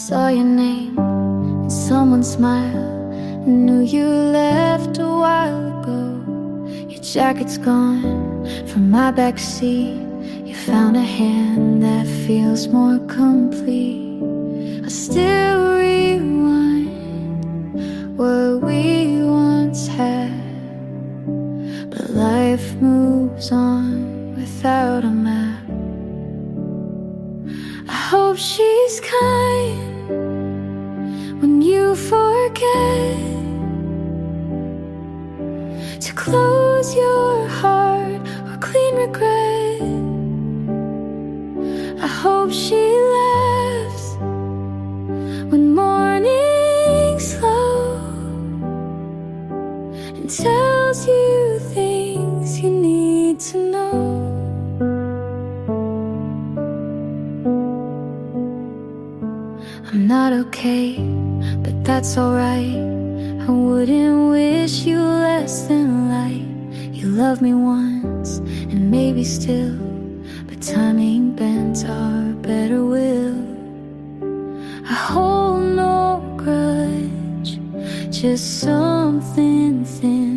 saw your name and someone's smile. I knew you left a while ago. Your jacket's gone from my backseat. You found a hand that feels more complete. I still rewind what we once had, but life moves on without a map. I hope she's kind when you forget to close your heart or clean regret. I hope she laughs when morning's slow and tells you things you need to know. I'm not okay, but that's alright. I wouldn't wish you less than light. You loved me once, and maybe still, but time ain't bent our better will. I hold no grudge, just something thin,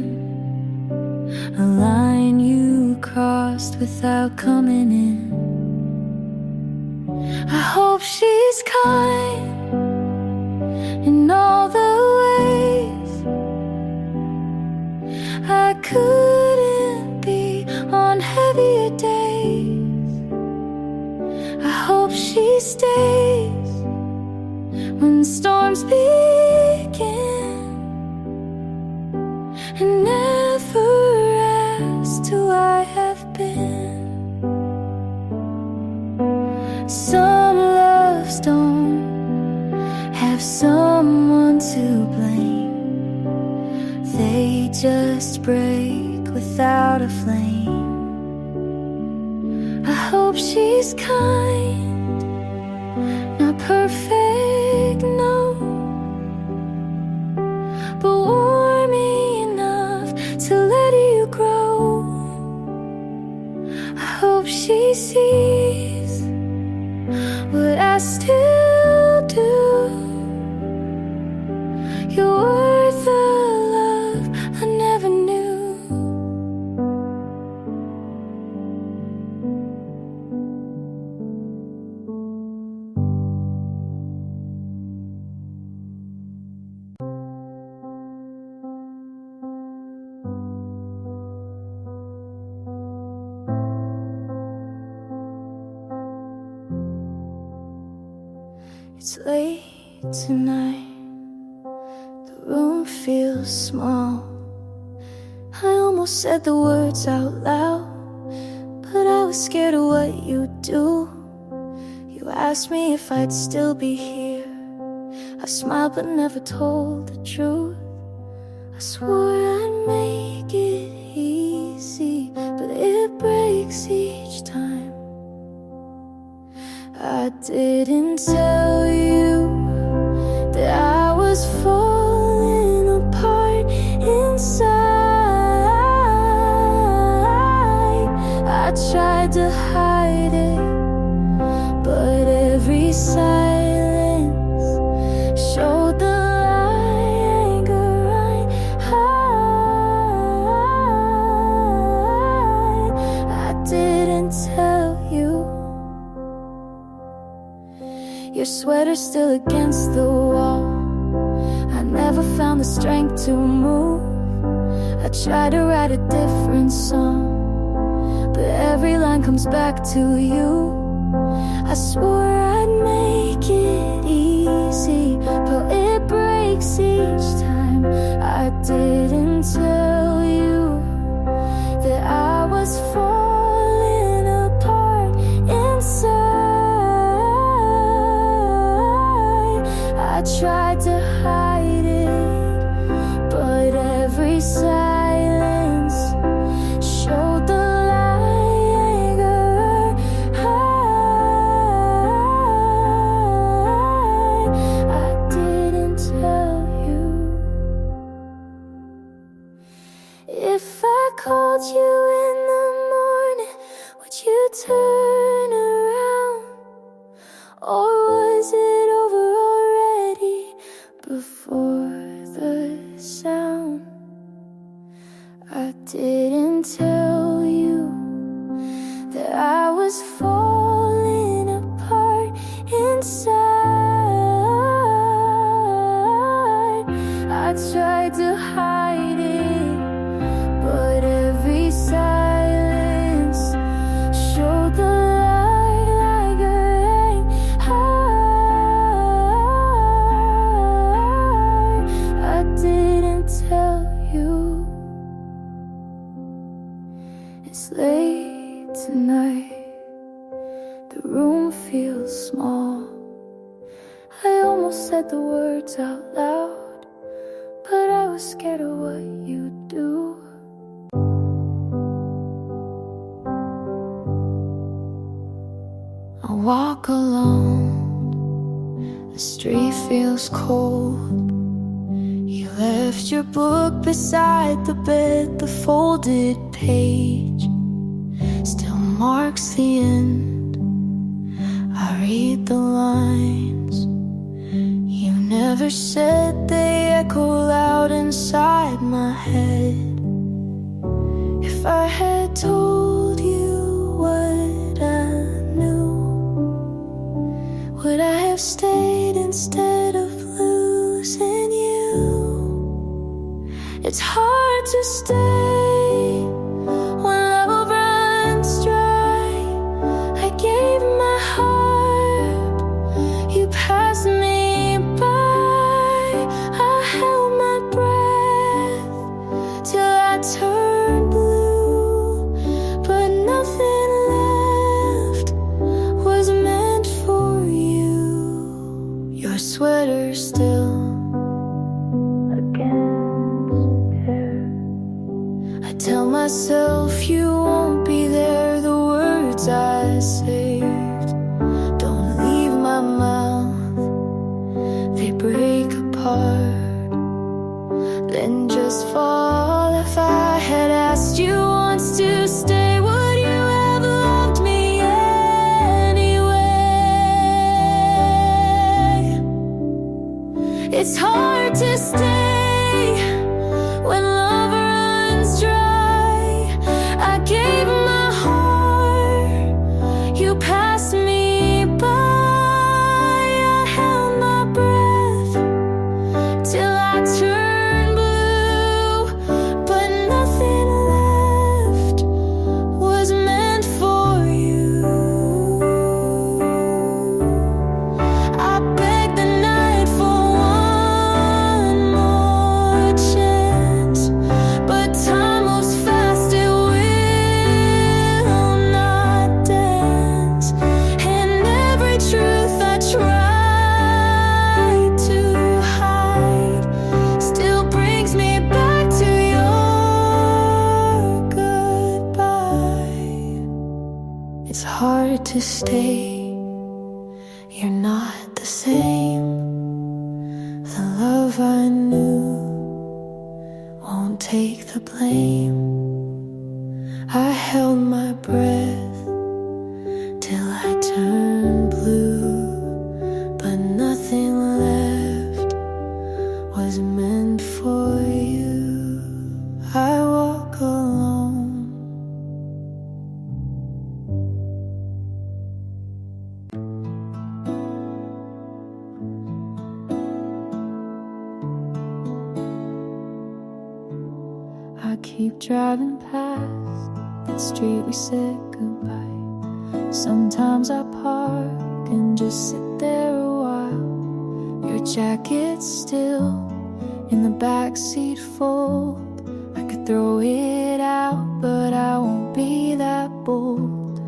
a line you crossed without coming in. I hope she's kind in all the ways I couldn't be on heavier days. I hope she stays when storms begin and never asks who I have been. Some loves don't have someone to blame. They just break without a flame. I hope she's kind, not perfect, no, but warm enough to let you grow. I hope she sees what I still do. You're worth the love I never knew. It's late tonight, the room feels small. I almost said the words out loud, but I was scared of what you'd do. You asked me if I'd still be here. I smiled but never told the truth. I swore I'd make it easy, but it breaks each time. I didn't tell you that I was falling apart inside. I tried to hide it, but every silence showed the anger I didn't tell you. Your sweater's still against the wall. I never found the strength to move. I tried to write a different song, but every line comes back to you. I swore I'd make it easy, but it breaks each time. I didn't tell you that I was falling apart inside. I tried to hide it, but every silence showed the anger I didn't tell you. tonight. The room feels small. I almost said the words out loud, but I was scared of what you'd do. I walk alone, the street feels cold. You left your book beside the bed, the folded page still marks the end. I read the lines you never said, they echo loud inside my head. If I had told you what I knew, would I have stayed instead of losing you? It's hard to stay when love runs dry. I gave my heart, you passed me by. I held my breath till I turned blue, but nothing left was meant for you. Your sweater still tell myself you won't be there. The words I saved don't leave my mouth, they break apart, then just fall. If I had asked you once to stay, would you have loved me anyway? It's hard to stay when love runs dry. I gave my heart, you passed me by. I held my breath till I turned blue, but nothing left was meant for you. I begged the night for one more chance, but time moves fast, it will not dance. And every truth I tried to hide still brings me back to your goodbye. It's hard to stay, you're not the same. The love I knew won't take the blame. I held my breath till I turned blue, but nothing left was meant for you. I walk alone. I keep driving past that street we said goodbye. Sometimes I park and just sit there a while. Your jacket's still in the backseat fold. I could throw it out, but I won't be that bold.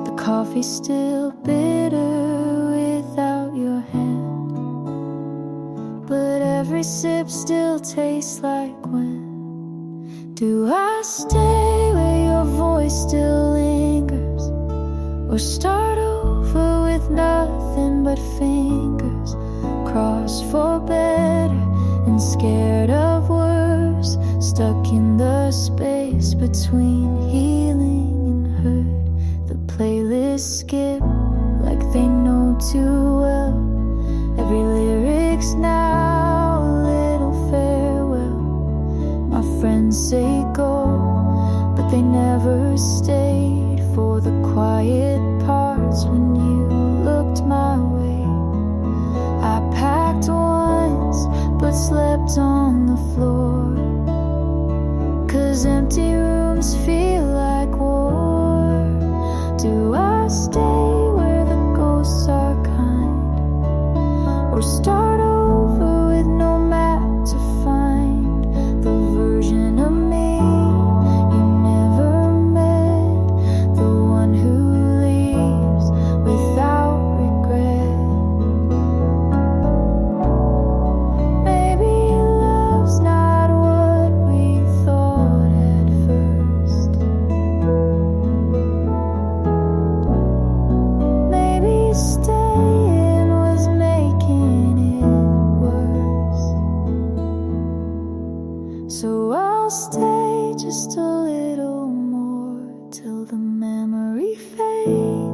The coffee's still bitter without your hand, but every sip still tastes like when. Do I stay where your voice still lingers, or start over with nothing but fingers crossed for better and scared of worse, stuck in the space between healing and hurt? The playlists skip like they know too well. Every lyric's now a little farewell. My friends say go, but they never stayed for the quiet parts when you looked my way. I packed once, but slept on the floor, 'cause empty rooms feel like war. Do I stay where the ghosts are kind, or start over with no map to find the version of me you never met, the one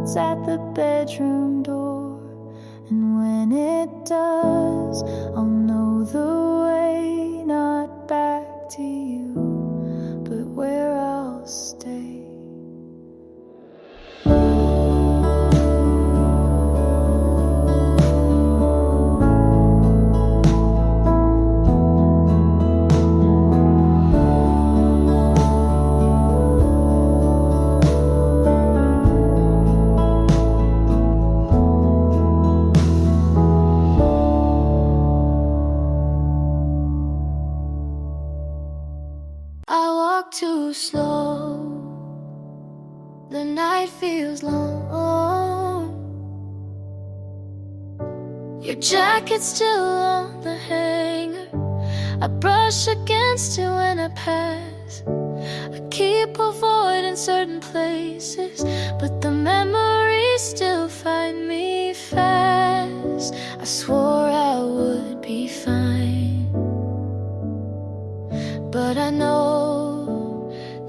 waits at the bedroom door. And when it does, I'll know the way, not back to you, but where I'll stay. I walk too slow, the night feels long. Your jacket's still on the hanger, I brush against it when I pass. I keep avoiding certain places, but the memories still find me fast. I swore I would be fine, but I know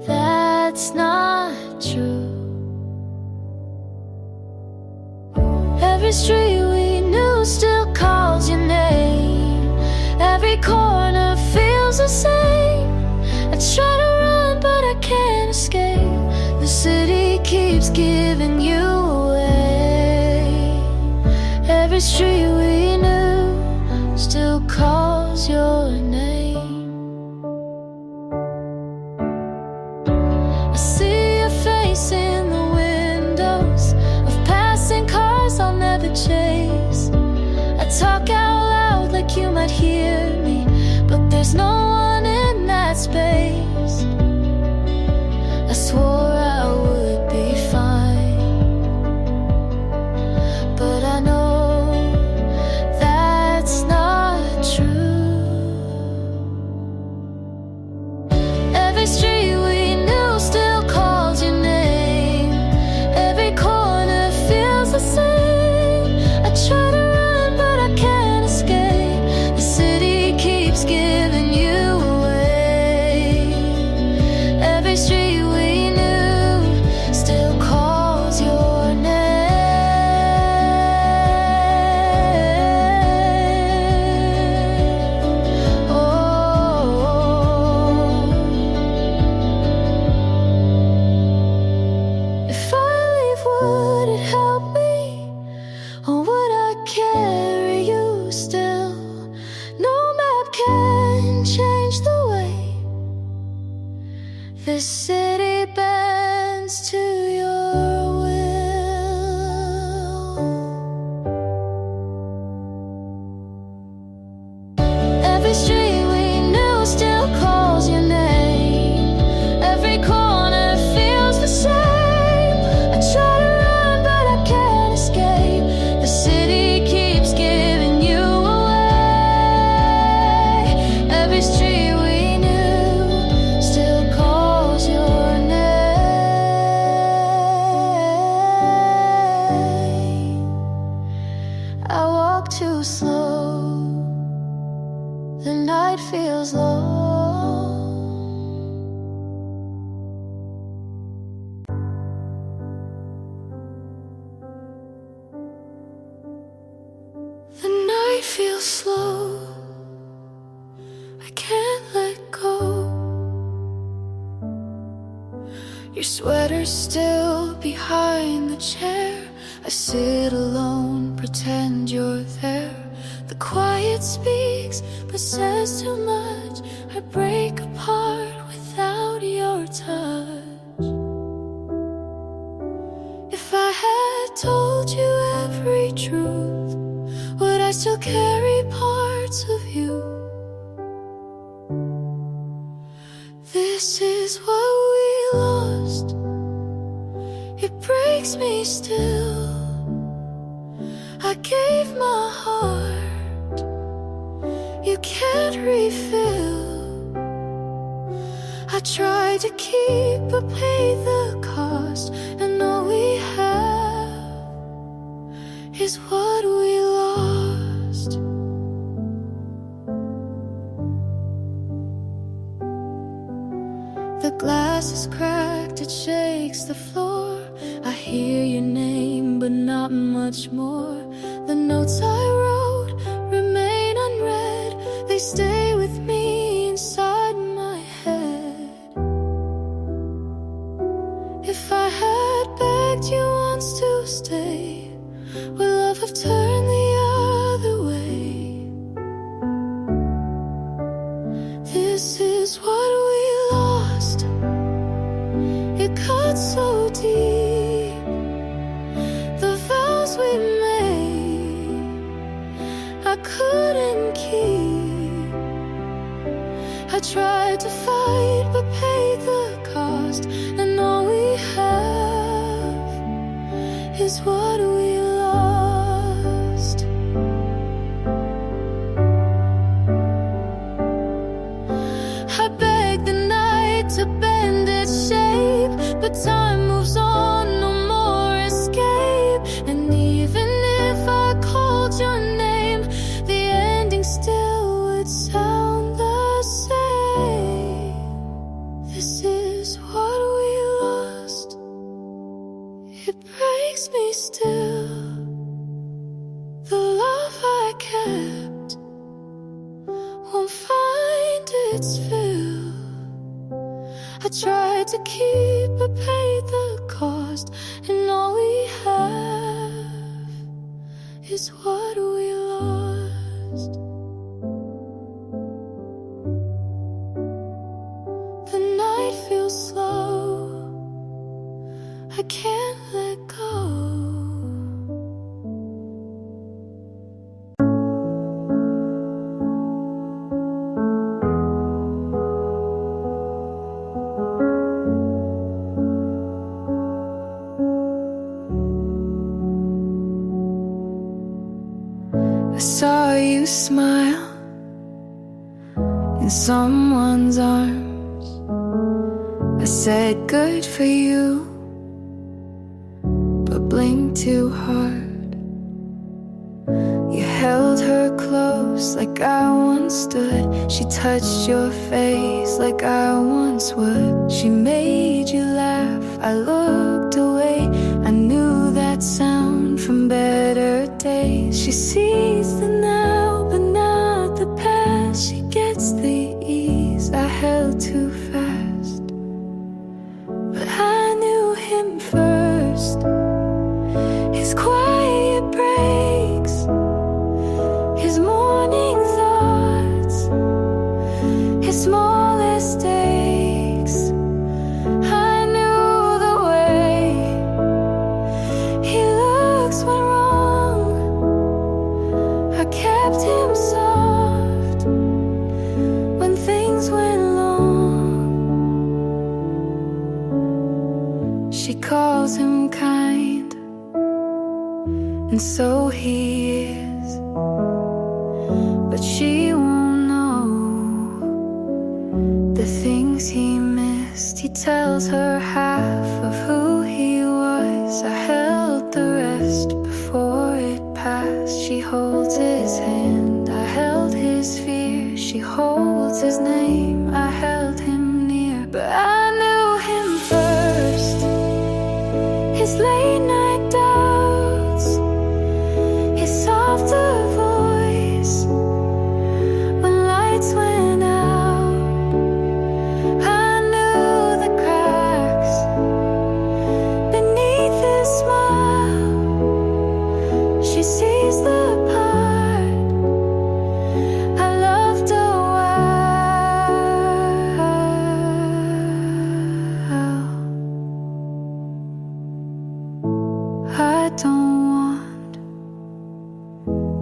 that's not true. Every street we knew still calls your name. Every corner feels the same. I try to run but I can't escape. The city keeps giving you away. Every street we knew still calls your name. In the windows of passing cars I'll never chase. I talk out loud like you might hear me, but there's no one in that space. I swore I would be fine, but I know that's not true. Every street we knew still calls your name. Every corner feels the same. I try to run but I can't escape. The city keeps giving you away. Every street we knew still calls your name. If I leave, would it help me? Or would I carry you still? No map can change the way this city bends to your will. Every street we knew still calls your name. Every corner feels the same. I try to run but I can't escape. The city keeps giving you away. Every street we knew still calls your name. I walk too slow, the night feels long. The night feels slow, I can't let go. Your sweater's still behind the chair. I sit alone, pretend you're there. The quiet speaks, but says too much. I break apart without your touch. If I had told you every truth, would I still carry parts of you? This is what we lost. It breaks me still. I gave my heart, you can't refill. I tried to keep but pay the cost, and all we have is what we lost. The glass is cracked, it shakes the floor. I hear your name but not much more. The notes I wrote remain unread. They stay with me inside my head. If I had begged you once to stay, would love have turned the other way? This is what we lost. It cut so deep. The vows we made I couldn't keep. I tried to fight but paid the cost, and all we have is what we lost. I begged the night to bend its shape, but time moves on, no more escape. And even if I called your name, the ending still would sound the same. This is what we lost. It breaks me still. The love I kept won't find its fill. I tried to keep but paid the cost, and all we have is what we lost. The night feels slow. I can't let go. I saw you smile in someone's arms. I said good for you, but blinked too hard. You held her close like I once stood. She touched your face like I once would. She made you laugh, I looked away. I knew that sound from better days. She sees the now, but not the past. She gets the ease I held too fast. But I knew him first. His quiet breaks, his morning thoughts, his smallest aches. I knew the way he looks when wrong. I kept him soft when things went long. She calls him kind, and so he is, but she won't know the things he missed. He tells her half of who he was. I held the rest before it passed. She holds his hand, I held his fear. She holds his name, I held him near. But I knew him first. His late night doubts, his softer voice when lights went out. I knew the cracks beneath his smile. She sees the part I loved a while. I don't want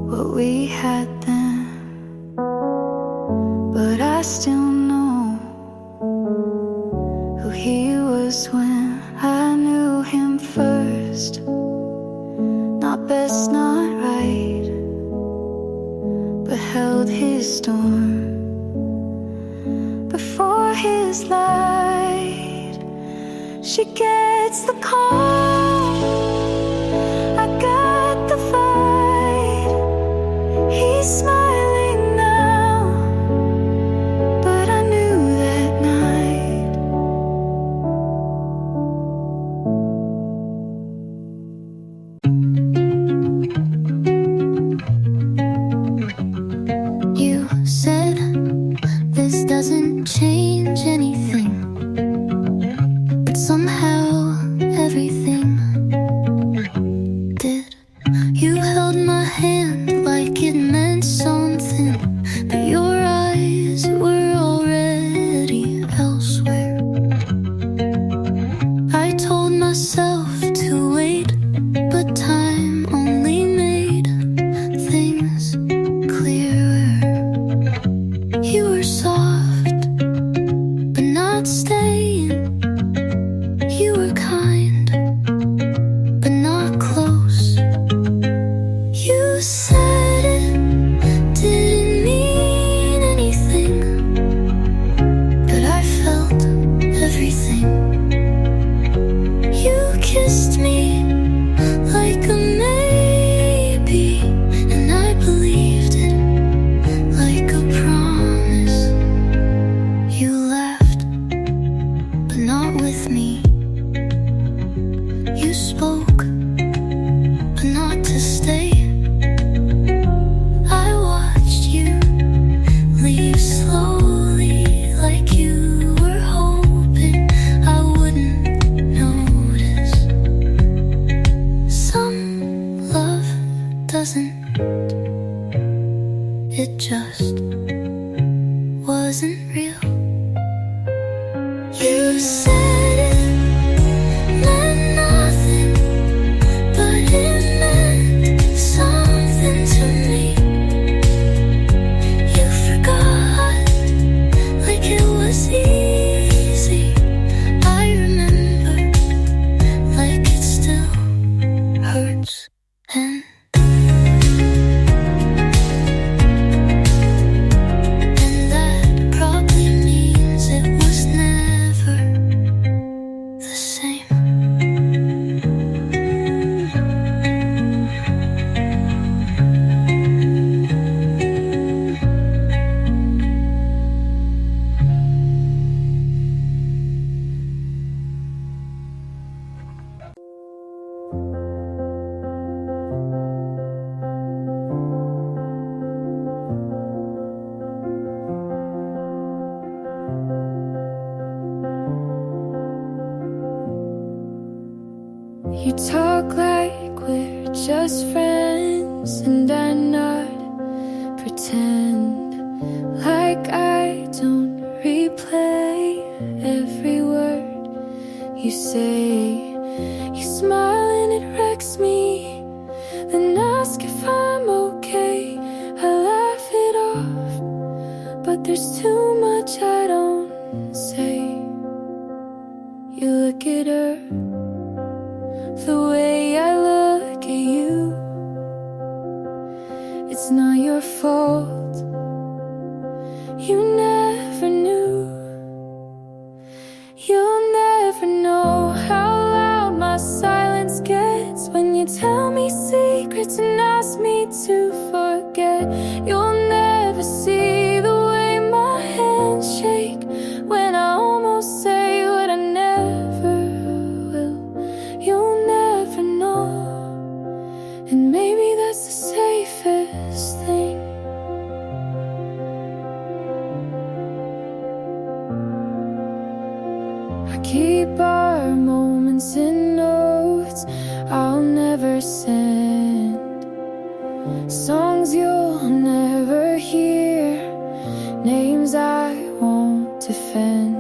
what we had then, but I still know who he was when I knew him first. Not best, not right, but held his storm before his light. She gets the call, I got the fight. He's smiling now, but I knew that night. kissed me like a maybe, and I believed it like a promise. You left, but not with me. You spoke, but not to stay. I watched you leave slowly, like you were hoping I wouldn't notice. Some love doesn't, it just wasn't real. You said it meant nothing, but it meant something to me. You forgot like it was easy. I remember like it still hurts. And that probably means it was never the same. You talk like we're just friends, and I nod, pretend like I don't replay every word you say. You smile and it wrecks me, then ask if I'm okay. I laugh it off, but there's too much I don't say. You look at her the way I look at you. It's not your fault. You never knew. You'll never know how loud my silence gets when you tell me secrets and ask me to forget. You'll never see the way my hands shake when I almost say what I never will. You'll never know, and maybe that's the safest thing. I keep our moments in notes I'll never send, songs you'll never hear, names I won't defend.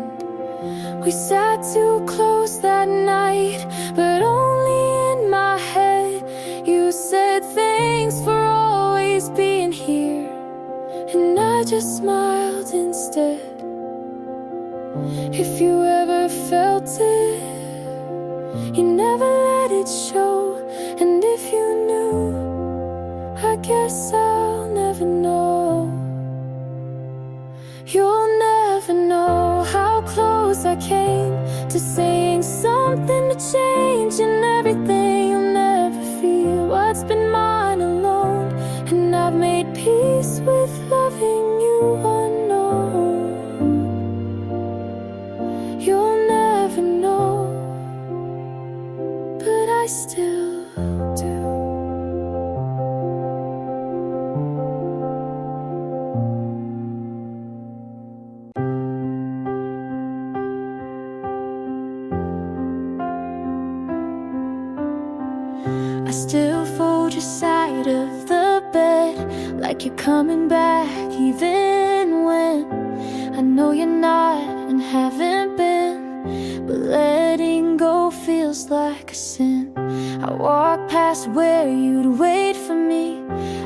We sat too close that night, but only in my head. You said thanks for always being here, and I just smiled instead. If you ever felt it, you never let it show. And if you knew, I guess I'll never know. You'll never know how close I came to saying something to change, and everything you'll never feel what's been mine alone. And I've made peace with loving you unknown. You'll never know, but I still do. I still fold your side of the bed like you're coming back, even when I know you're not and haven't been. But letting go feels like a sin. I walk past where you'd wait for me,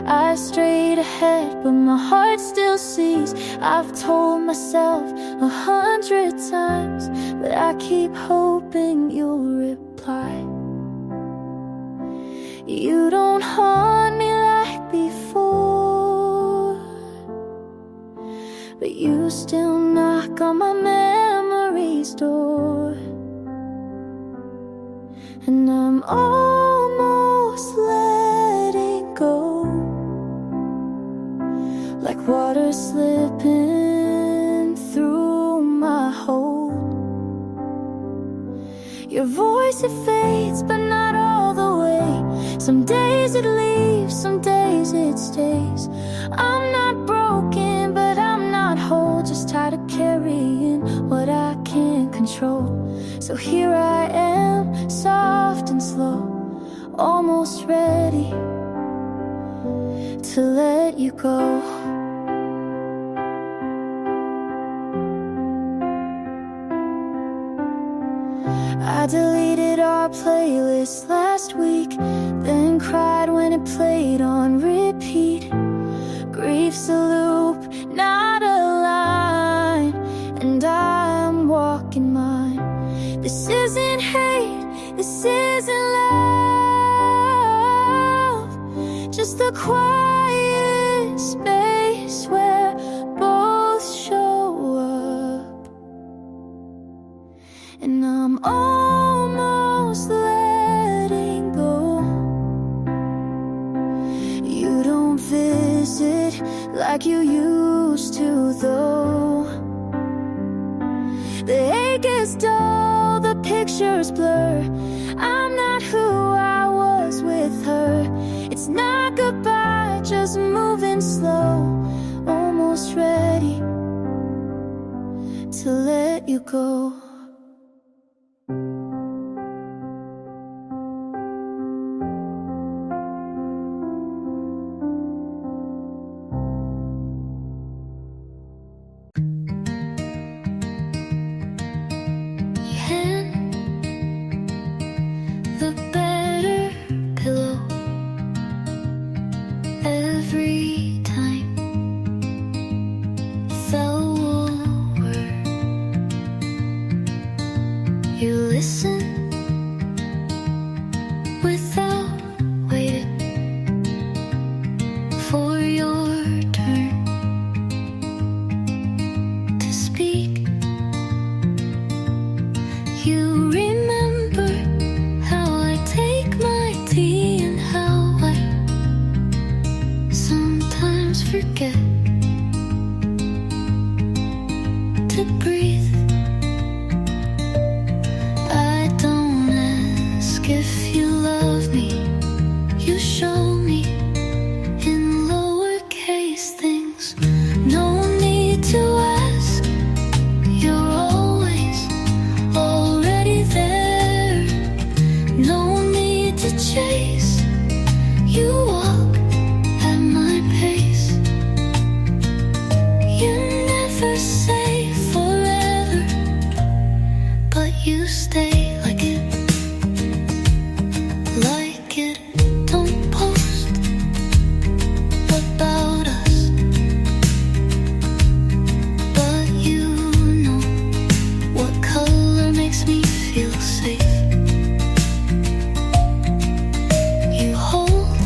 eyes straight ahead, but my heart still sees. I've told myself 100 times, but I keep hoping you'll reply. You don't haunt me like before, but you still knock on my memory's door. and I'm almost letting go, like water slipping through my hold. Your voice, it fades, but not all the way. Some days it leaves, some days it stays. I'm not broken, but I'm not whole, just tired of carrying what I can't control. So here I am, soft and slow, almost ready to let you go. I deleted our playlist last week, then cried when it played on repeat. Grief's a loop, not a line, and I'm walking mine. This isn't hate, this isn't love, just a quiet space where both show up. And I'm almost letting go. You don't visit like you used to, though. The ache is dull, the pictures blur. I'm not who I was with her. It's not goodbye, just moving slow, almost ready to let you go. You listen without waiting for your turn to speak. You remember how I take my tea and how I sometimes forget to breathe. If you love me, you show me in lowercase things. No need to ask, you're always already there. No need to chase, you walk at my pace. You never say forever, but you stay like it. Don't post about us, but you know what color makes me feel safe. You hold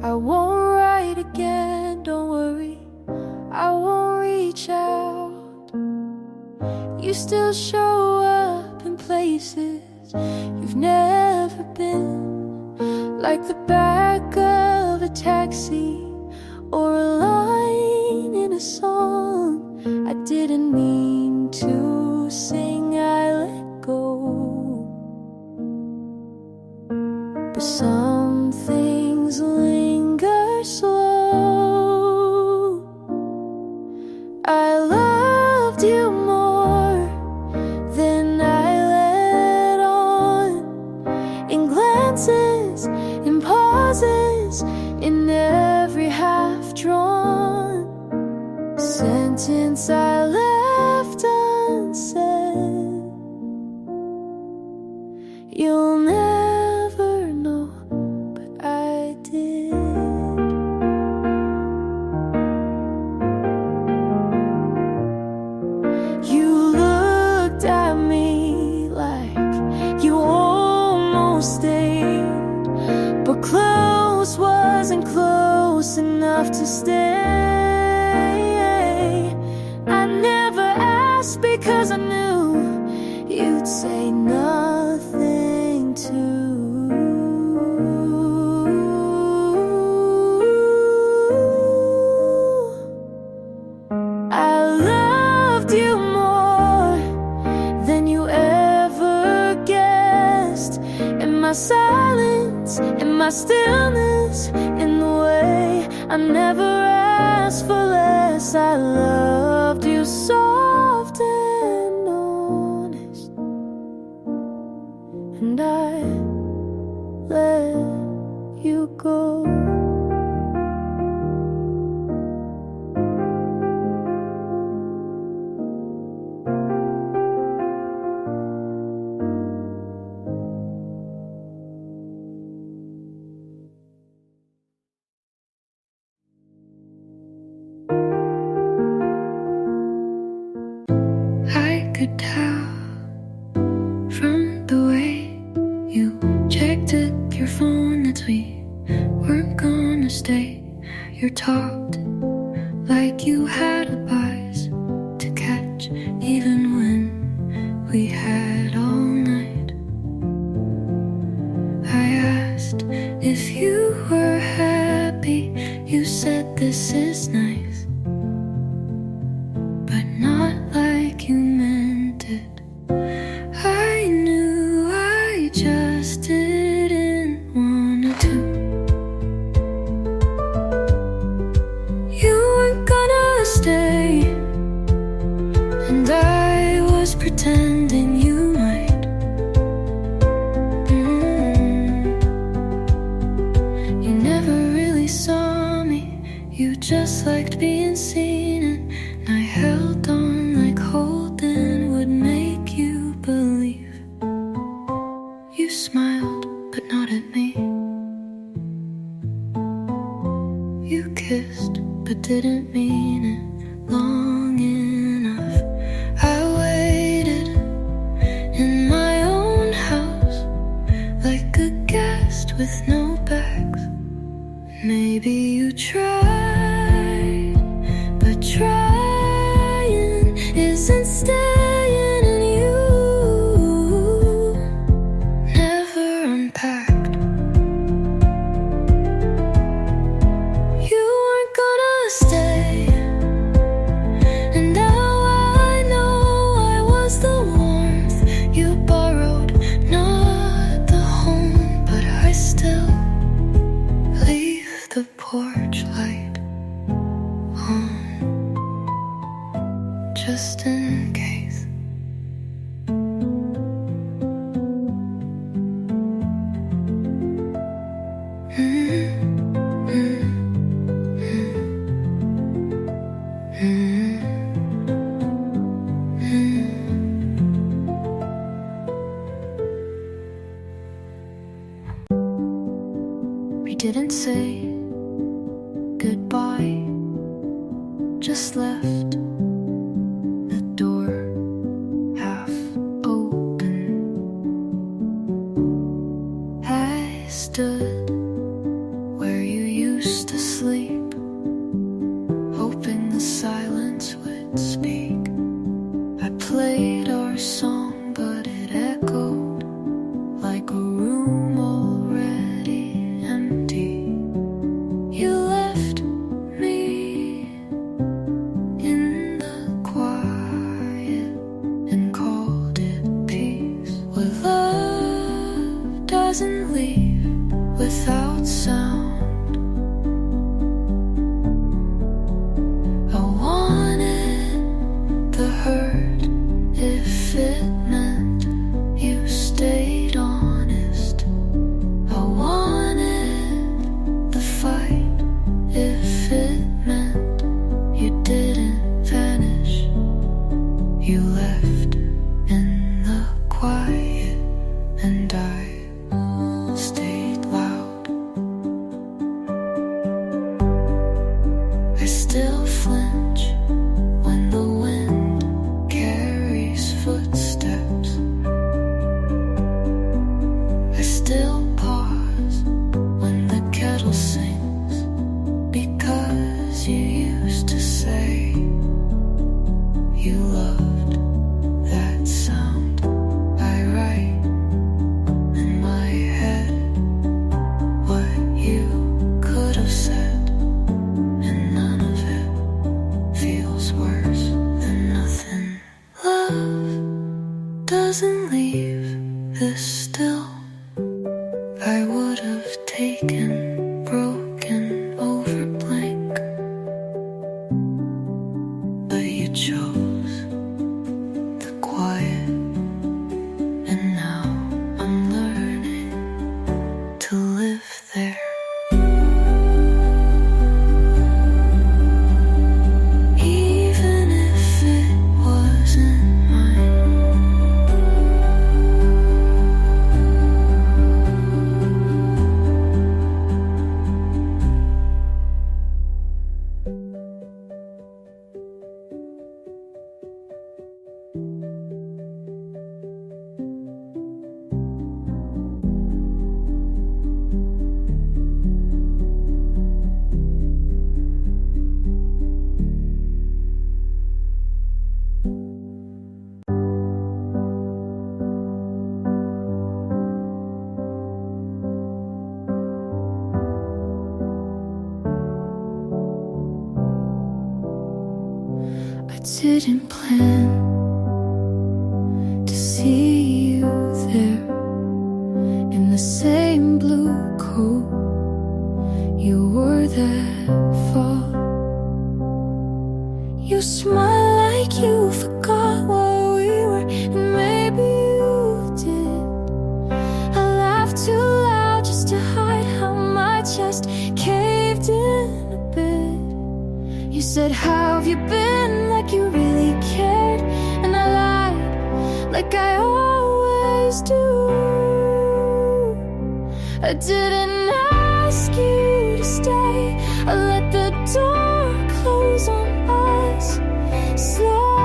I won't write again, don't worry, I won't reach out. You still show up in places you've never been, like the back of a taxi or a line in a song I didn't mean to sing. I let go, but some things linger slow. I loved you more than I let on, in glances, in pauses, in every half-drawn sentence I left unsaid. You'll never know, but I did. You looked at me like you almost stayed, but close wasn't close enough to stay. I never asked because I knew you'd say nothing too. I loved you more than you ever guessed, in my silence, in my stillness, in the way I never asked for less. I loved you soft and honest, and I let you go. I could tell from the way you checked your phone that we weren't gonna stay. You talked like you had alibis to catch, even when we had all night. I asked if you were happy, you said this is nice, but not like you meant it. I knew I just didn't wanna to. You weren't gonna stay, and I was pretending you might. You never really saw me, you just liked being seen, and I held on like holding would make you believe. You smiled, but not at me. You kissed, but didn't mean it long enough. I waited in my own house like a guest with no bags. Maybe you tried, but trying isn't staying, and you never unpacked. You weren't gonna stay, and now I know I was the warmth you borrowed, not the home, but I still leave the porch light on, just in case. We didn't say goodbye, just left the door half open. I stood where you used sound. I wanted the hurt if it meant you stayed honest. I wanted the fight if it meant you didn't vanish. You left in the quiet and I stayed loud. I still flinch when the wind carries footsteps. I still pause when the kettle sings, because you used to say you loved that sound. I write in my head what you could have said, and none of it feels worse than nothing. Love doesn't leave this still. I would have taken broken over blank, but you chose the quiet, and now I'm learning to live there. Even if it wasn't mine. I didn't plan to see you there in the same blue coat you wore that fall. You smile like you forgot what we were, and maybe you did. I laughed too loud just to hide how my chest caved in a bit. You said, how have you been? Like you really cared. And I lied, like I always do. I didn't ask you to stay. I let the door close on us slow.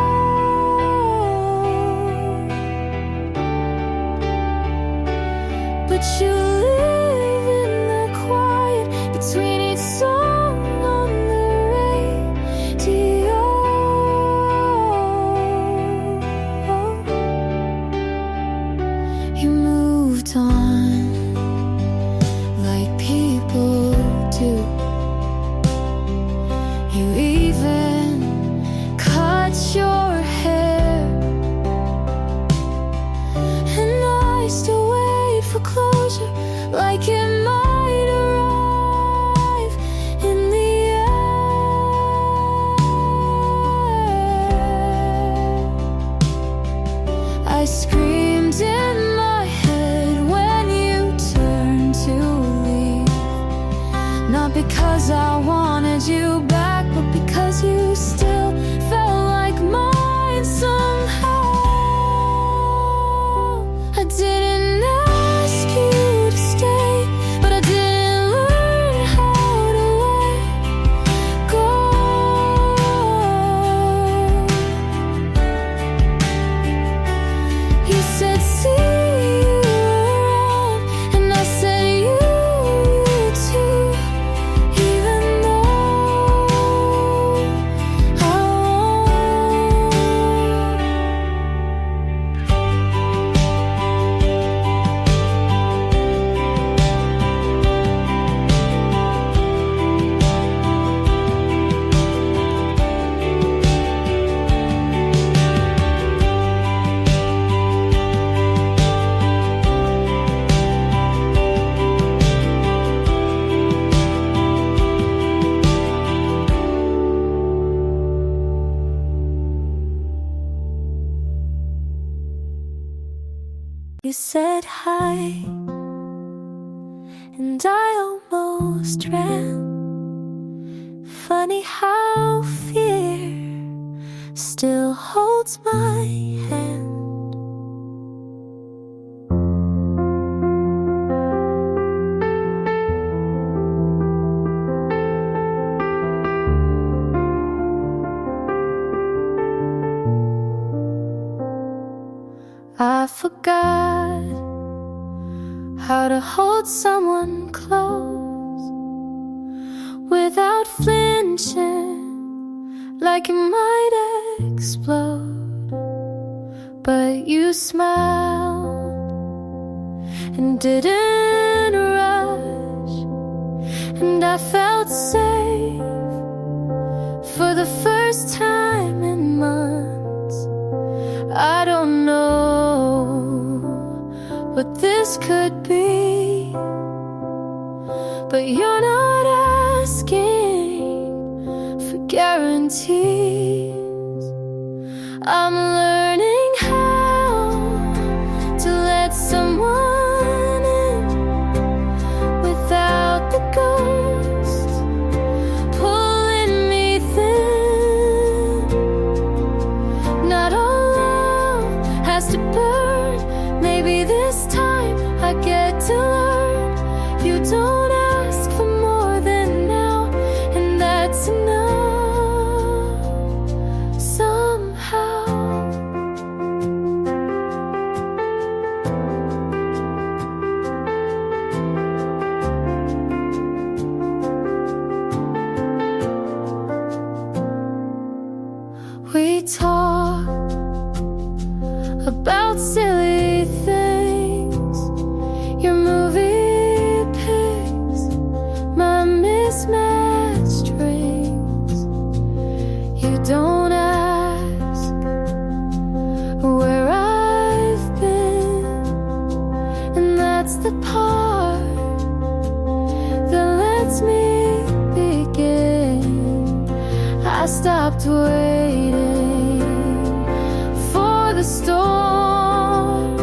But you live in the quiet between each song on the radio. You moved on like people do. You even cut your hair, and I still wait for closure, like it might arrive in the air. I screamed in my head when you turned to leave, not because I wanted you back, but because you still felt like mine somehow. I didn't ask you to stay, but I didn't learn how to let go. You said, see you around, and I said, you too. Even though almost ran. Funny how fear still holds my hand. I forgot how to hold someone close without flinching, like it might explode. But you smiled and didn't rush, and I felt safe for the first time in months. I don't know what this could be, but you're not asking for guarantees. I'm learning how to let someone in without the ghost pulling me thin. Not all love has to burn. Maybe this time I get to learn. You don't ask for more than now, and that's enough somehow. We talk about silly things, your movie picks, my mismatched rings. You don't ask where I've been, and that's the part that lets me begin. I stopped waiting for the storm.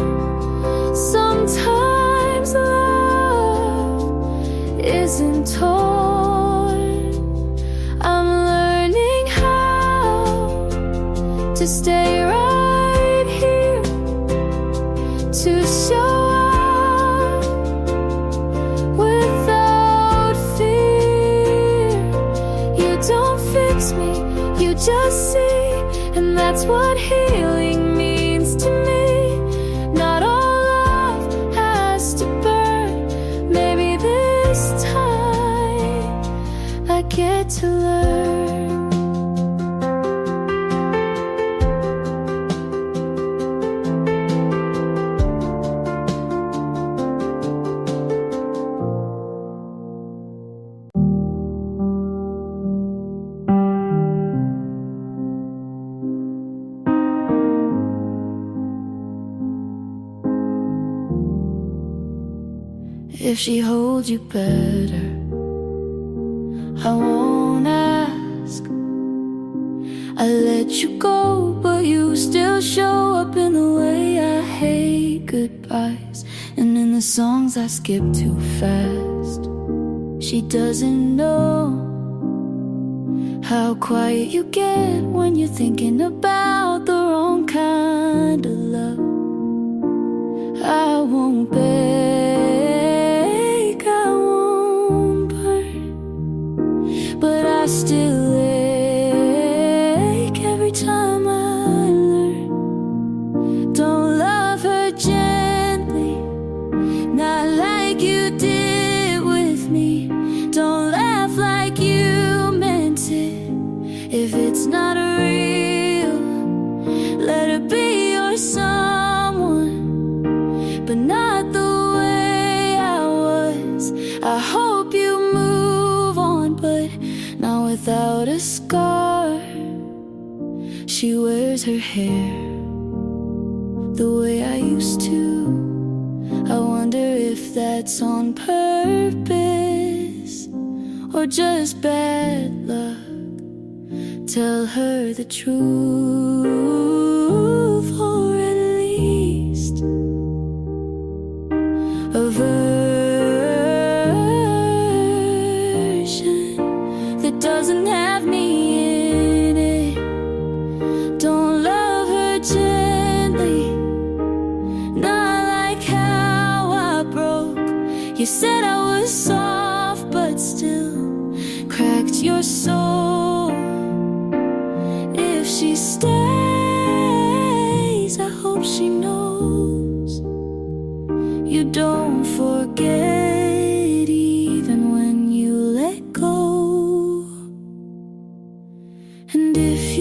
Sometimes love isn't torn. I'm learning how to stay right here, to show up without fear. You don't fix me, you just see, and that's what healing means to me. Not all love has to burn. Maybe this time I get to learn. If she holds you better, I won't ask. I let you go, but you still show up in the way I hate goodbyes, and in the songs I skip too fast. She doesn't know how quiet you get when you're thinking about the wrong kind of love. I won't beg, I won't burn, but I still ache every time I learn. Don't love her gently, not like you did with me. Don't laugh like you meant it. If it's not real, let her be your someone, but not the way I was. I hope you move on, but not without a scar. She wears her hair the way I used to. I wonder if that's on purpose or just bad luck. Tell her the truth, or at least a version doesn't have me in it. Don't love her gently, not like how I broke. You said I was soft, but still cracked your soul. If she stays, I hope she knows you don't forget even when you let go. And if